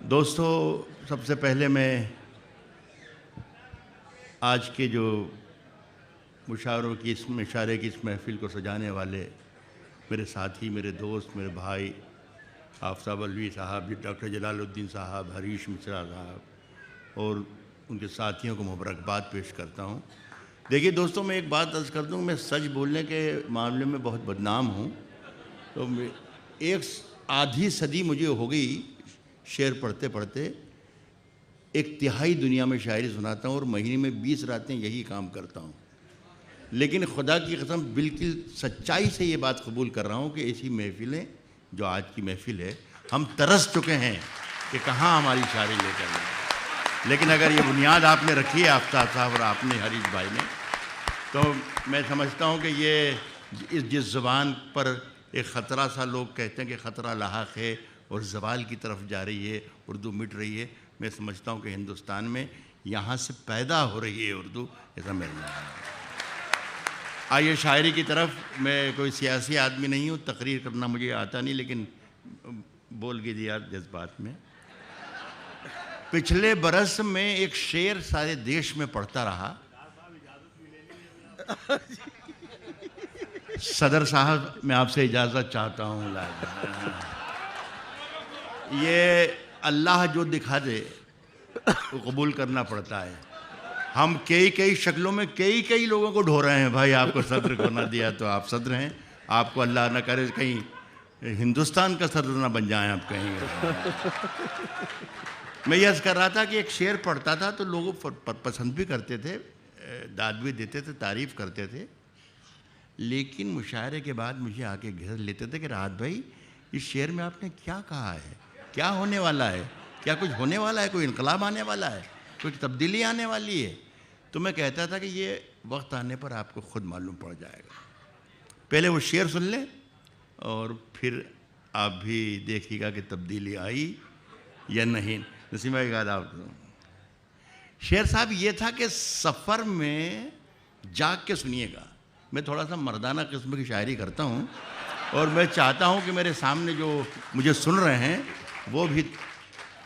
दोस्तों, सबसे पहले मैं आज के जो मुशायरों की इस महफ़िल को सजाने वाले मेरे साथी, मेरे दोस्त, मेरे भाई आफ्ताब अलवी साहब, डॉक्टर जलालुद्दीन साहब, हरीश मिश्रा साहब और उनके साथियों को मुबारकबाद पेश करता हूँ। देखिए दोस्तों, मैं एक बात अर्ज़ कर दूँ, मैं सच बोलने के मामले में बहुत बदनाम हूँ। तो एक आधी सदी मुझे हो गई शेर पढ़ते पढ़ते, एक तिहाई दुनिया में शायरी सुनाता हूँ और महीने में 20 रातें यही काम करता हूँ। लेकिन खुदा की कसम बिल्कुल सच्चाई से ये बात कबूल कर रहा हूँ कि ऐसी महफ़िलें जो आज की महफ़िल है, हम तरस चुके हैं कि कहाँ हमारी शायरी लेकर गए। लेकिन अगर ये बुनियाद आपने रखी है आफ्ताब साहब और आपने हरीश भाई ने, तो मैं समझता हूँ कि ये जिस ज़ुबान पर एक ख़तरा सा, लोग कहते हैं कि ख़तरा लाहक है और ज़वाल की तरफ जा रही है, उर्दू मिट रही है, मैं समझता हूँ कि हिंदुस्तान में यहाँ से पैदा हो रही है उर्दू, ऐसा मेरा मानना है। आइए शायरी की तरफ। मैं कोई सियासी आदमी नहीं हूँ, तकरीर करना मुझे आता नहीं, लेकिन बोल के दिया जज्बात में। पिछले बरस में एक शेर सारे देश में पढ़ता रहा। सदर साहब, मैं आपसे इजाज़त चाहता हूँ। ये अल्लाह जो दिखा दे वो कबूल करना पड़ता है। हम कई शक्लों में कई लोगों को ढो रहे हैं। भाई, आपको सदर को ना दिया तो आप सदर हैं, आपको अल्लाह ना करे कहीं हिंदुस्तान का सदर ना बन जाएं आप कहीं। मैं यह कर रहा था कि एक शेर पढ़ता था तो लोग पसंद भी करते थे, दाद भी देते थे, तारीफ़ करते थे। लेकिन मुशायरे के बाद मुझे आके घेर लेते थे कि राहत भाई, इस शेर में आपने क्या कहा है, क्या होने वाला है, क्या कुछ होने वाला है, कोई इनकलाब आने वाला है, कुछ तब्दीली आने वाली है। तो मैं कहता था कि ये वक्त आने पर आपको खुद मालूम पड़ जाएगा। पहले वो शेर सुन लें और फिर आप भी देखिएगा कि तब्दीली आई या नहीं। नसीमा एक आप शेर साहब ये था कि सफ़र में जाग के सुनिएगा। मैं थोड़ा सा मर्दाना किस्म की शायरी करता हूँ और मैं चाहता हूँ कि मेरे सामने जो मुझे सुन रहे हैं वो भी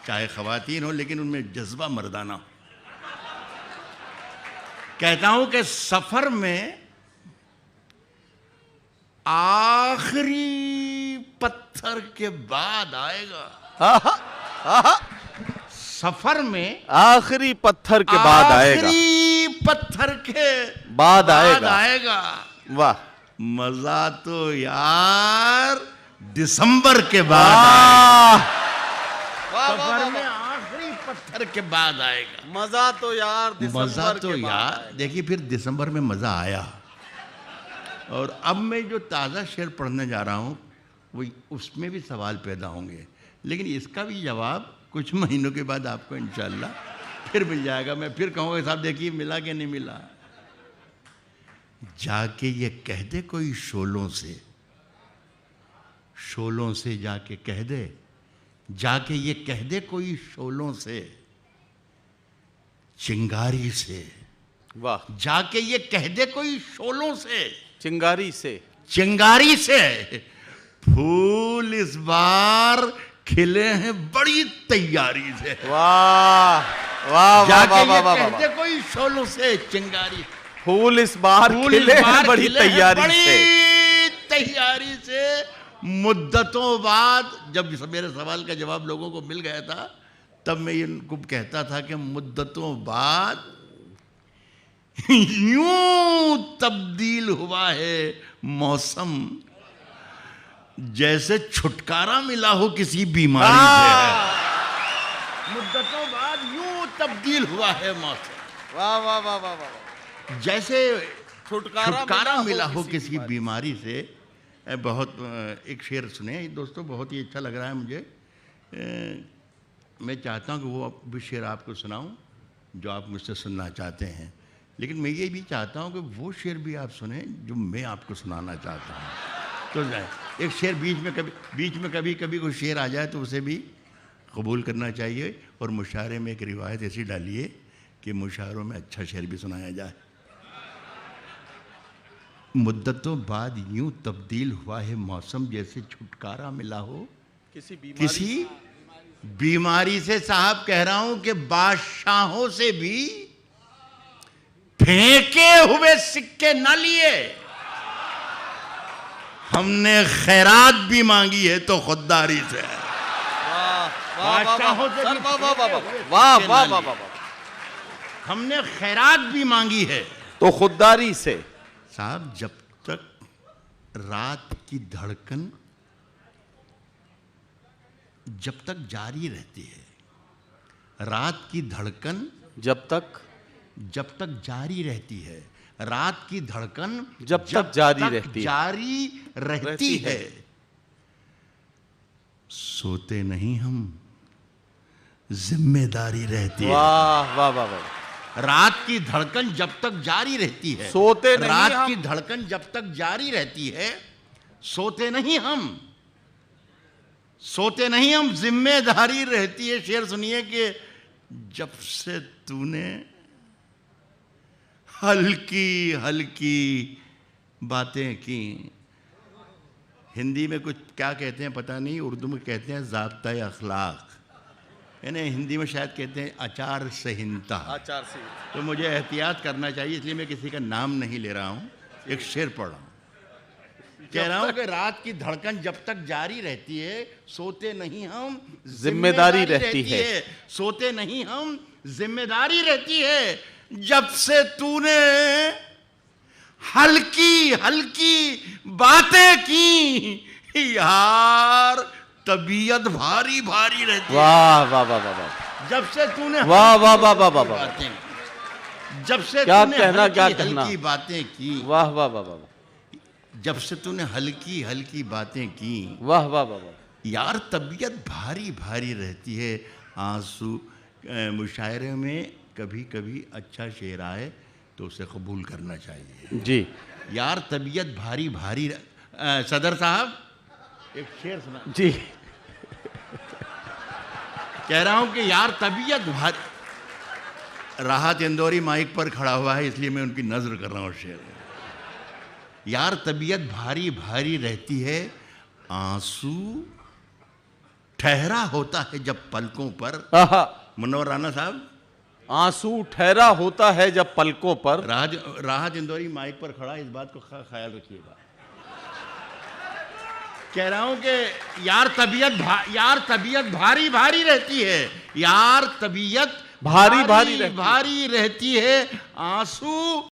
चाहे ख़वातीन हो, लेकिन उनमें जज्बा मर्दाना हो। कहता हूँ कि सफ़र में आखिरी पत्थर के बाद आएगा। सफ़र में आखिरी पत्थर के बाद आएगा, आखिरी पत्थर के बाद आएगा। वाह, मज़ा तो यार दिसंबर के बाद आएगा। सफर में आखिरी पत्थर के बाद आएगा। मजा तो यार दिसंबर के बाद। देखिए, फिर दिसंबर में मजा आया। और अब मैं जो ताज़ा शेर पढ़ने जा रहा हूँ वो उसमें भी सवाल पैदा होंगे, लेकिन इसका भी जवाब कुछ महीनों के बाद आपको इंशाल्लाह फिर मिल जाएगा। मैं फिर कहूँगा साहब देखिए मिला कि नहीं मिला। जाके ये कह दे कोई शोलों से जाके कह दे, जाके ये कह दे कोई शोलों से, चिंगारी से। वाह, जाके ये कह दे कोई शोलों से, चिंगारी से फूल इस बार खिले हैं बड़ी तैयारी से। वाह वाह, जाके ये कह दे कोई शोलों से, चिंगारी, फूल इस बार खिले हैं बड़ी तैयारी से। मुद्दतों बाद, जब मेरे सवाल का जवाब लोगों को मिल गया था, तब मैं इनको कहता था कि मुद्दतों बाद यूं तब्दील हुआ है मौसम, जैसे छुटकारा मिला हो किसी बीमारी से। मुद्दतों बाद यूं तब्दील हुआ है मौसम। वाह वाह वाह वाह वाह, जैसे छुटकारा मिला हो किसी बीमारी से। बहुत एक शेर सुने दोस्तों, बहुत ही अच्छा लग रहा है मुझे। मैं चाहता हूँ कि वो भी शेर आपको सुनाऊं जो आप मुझसे सुनना चाहते हैं, लेकिन मैं ये भी चाहता हूँ कि वो शेर भी आप सुने जो मैं आपको सुनाना चाहता हूँ। तो एक शेर बीच में कभी कोई शेर आ जाए तो उसे भी कबूल करना चाहिए। और मुशायरे में एक रिवायत ऐसी डालिए कि मुशायरों में अच्छा शेर भी सुनाया जाए। मुद्दतों बाद यूं तब्दील हुआ है मौसम, जैसे छुटकारा मिला हो किसी बीमारी से साहब कह रहा हूं कि बादशाहों से भी फेंके हुए सिक्के न लिए, हमने खैरात भी मांगी है तो खुददारी से। बादशाहों से भी वाह वाह वाह वाह, हमने खैरात भी मांगी है तो खुददारी से। साहब जब तक रात की धड़कन जब तक जारी रहती है, रात की धड़कन जब तक जारी रहती है, रात की धड़कन जब तक जारी रहती है, सोते नहीं हम, जिम्मेदारी रहती है। वाह वाह वाह वाह, रात की धड़कन जब तक जारी रहती है, सोते नहीं रात हम। की धड़कन जब तक जारी रहती है, सोते नहीं हम, सोते नहीं हम, जिम्मेदारी रहती है। शेर सुनिए कि जब से तूने हल्की हल्की बातें की, हिंदी में कुछ क्या कहते हैं पता नहीं, उर्दू में कहते हैं ज़ाब्ता अखलाक, यानी हिंदी में शायद कहते हैं आचार संहिता। आचार संहिता। तो मुझे एहतियात करना चाहिए, इसलिए मैं किसी का नाम नहीं ले रहा हूँ, एक शेर पढ़ रहा हूँ। कह रहा हूँ कि रात की धड़कन जब तक जारी रहती है, सोते नहीं हम, जिम्मेदारी रहती है। सोते नहीं हम, जिम्मेदारी रहती है। जब से तूने हल्की हल्की बातें की यार, तबीयत भारी भारी रहती है। वाह वाह वाह वाह वाह, जब से तूने वाह वाह वाह वाह वाह वाह, जब से क्या तूने कहना, क्या हल्की कहना। हल्की बातें की, वाह वाह वाह वाह, जब से तूने हल्की हल्की बातें की वाह वाह वाह वाह, यार, तबीयत भारी भारी रहती है। आंसू मुशायरे में कभी कभी अच्छा शेर आए तो उसे कबूल करना चाहिए जी। यार, तबीयत भारी भारी सदर साहब एक शेर सुना जी। कह रहा हूं कि यार तबीयत भारी। राहत इंदौरी माइक पर खड़ा हुआ है इसलिए मैं उनकी नजर कर रहा हूं शेर। यार तबीयत भारी भारी रहती है, आंसू ठहरा होता है जब पलकों पर। मुनव्वर राना साहब, आंसू ठहरा होता है जब पलकों पर। राहत इंदौरी माइक पर खड़ा, इस बात को ख्याल रखिएगा। कह रहा हूं कि यार तबीयत भारी भारी रहती है, यार तबीयत भारी भारी रहती है, आंसू